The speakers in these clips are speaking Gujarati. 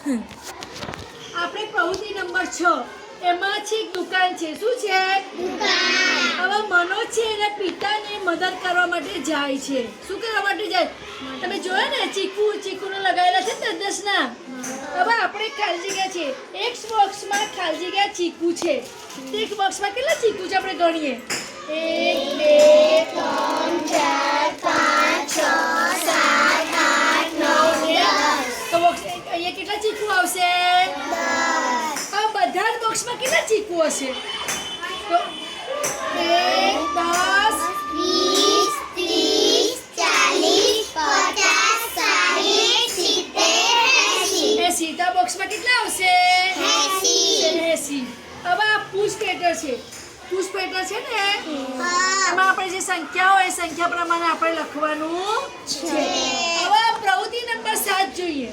આપણે પ્રવૃત્તિ નંબર 6 એમાં છે એક દુકાન છે. શું છે? દુકાન. હવે મનોજ છે એના પિતાને મદદ કરવા માટે જાય છે. શું કરવા માટે જાય? તમે જોયા ને ચીકુનો લગાવેલા છે 10 ના. હવે આપણે ખાલી જગ્યા છે. એક બોક્સમાં ખાલી જગ્યા ચીકુ છે. તો એક બોક્સમાં કેટલા ચીકુ છે આપણે ગણીએ. 1 2 3 4 5 6 7 8 9 10. તો બોક્સ અહીંયા કેટલા ચીકુ આવશે? 10. આ બધા જ બોક્સમાં કેટલા ચીકુ હશે? તો 1 10 80. તો બોક્સમાં કેટલા આવશે? 80. હવે આ પુશ પેટર છે. પુશ પેટર છે ને એમાં આપણે જે સંખ્યા હોય એ સંખ્યા પ્રમાણે આપણે લખવાનું છે. હવે પ્રવૃત્તિ નંબર 7 જોઈએ.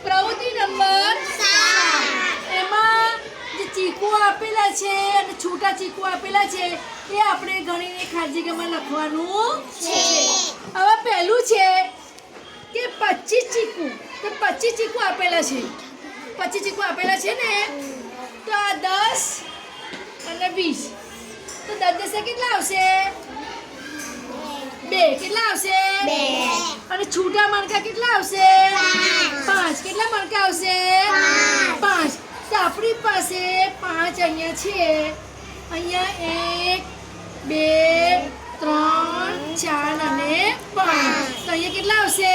પ્રવૃત્તિ નંબર 7 એમાં જે ચીકુ આપેલા છે અને છૂટા ચીકુ આપેલા છે એ આપણે ગણીને ખાલી જગ્યામાં લખવાનું છે. હવે પહેલું છે કે 25 ચીકુ. તો 25 ચીકુ આપેલા છે. 25 ચીકુ આપેલા છે ને તો આ 10 અને 20. તો 10 10 કેટલા આવશે? 2. કેટલા આવશે? 2. અને છૂટા મણકા કેટલા આવશે? 5. કેટલા મણકા આવશે? 5. તો આપણી પાસે 5 અહીંયા છે. અહીંયા 1 2 3 4 અને 5. તો અહીંયા કેટલા આવશે?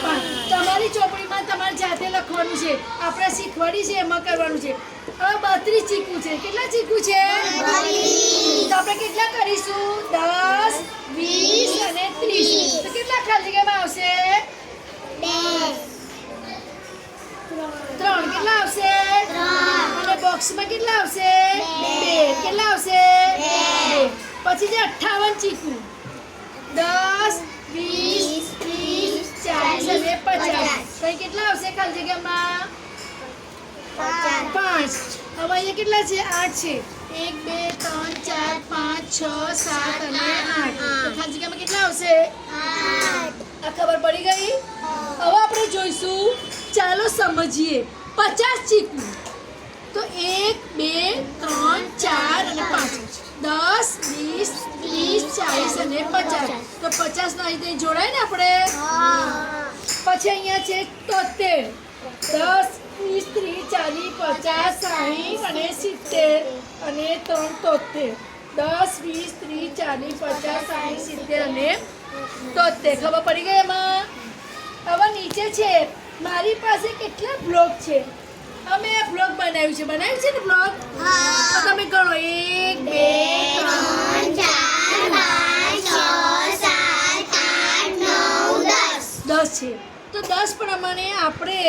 5. તમારી ચોપડીમાં તમારે જાતે લખવાનું છે. આપણે શીખવાડી છે એમાં કરવાનું છે. હવે 32 ચીકુ છે. કેટલા ચીકુ છે? 32. તો આપણે કેટલા કરીશું? 10 20 અને 30. તો કેટલા ખાલી જગ્યામાં આવશે? 2 3. કેટલા આવશે? 3. અને બોક્સમાં કેટલા આવશે? 2. કેટલા આવશે? 2. પછી છે 58 ચીકુ. 10 20 30 40 અને 50. તો કેટલા આવશે ખાલી જગ્યામાં? 5. હવે અહીંયા કેટલા છે? 8 છે. 1 2 3 4 5 6 7 અને 8. તો ખાલી જગ્યામાં કેટલા આવશે? 8. આ ખબર પડી ગઈ? હવે આપણે જોઈશું. ચાલો સમજીએ. 50 ચીકુ. તો 1 2 3 4 અને 5. 10 20 30 40 અને 50. તો 50 નો અહીં જોડાય ને આપણે. પછી અહીંયા છે 73. 10 20 30 40 50 60 અને 70 અને 3 73. 10 20 30 40 50 60 70 અને 73. ખબર પડી ગઈ એમાં? હવે નીચે છે મારી પાસે કેટલા બ્લોક છે. અમે આ બ્લોક બનાવ્યું છે ને બ્લોક. તો તમે ગણો 1 2 3 4 5 6 7 8 9 10 છે. તો 10 પ્રમાણે આપણે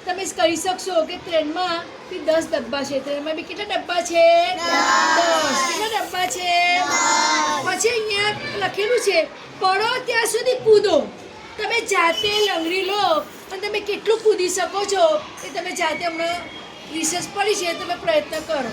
તમે કહી શકશો કે ટ્રેનમાં બી 10 ડબ્બા છે. ટ્રેનમાં બી કેટલા ડબ્બા છે? 10. કેટલા ડબ્બા છે? 10. પછી અહીંયા લખેલું છે પડો ત્યાં સુધી કૂદો. તમે જાતે લંગડી લો અને તમે કેટલું કૂદી શકો છો એ તમે જાતે હમણાં રિસર્ચ પડી છે તમે પ્રયત્ન કરો.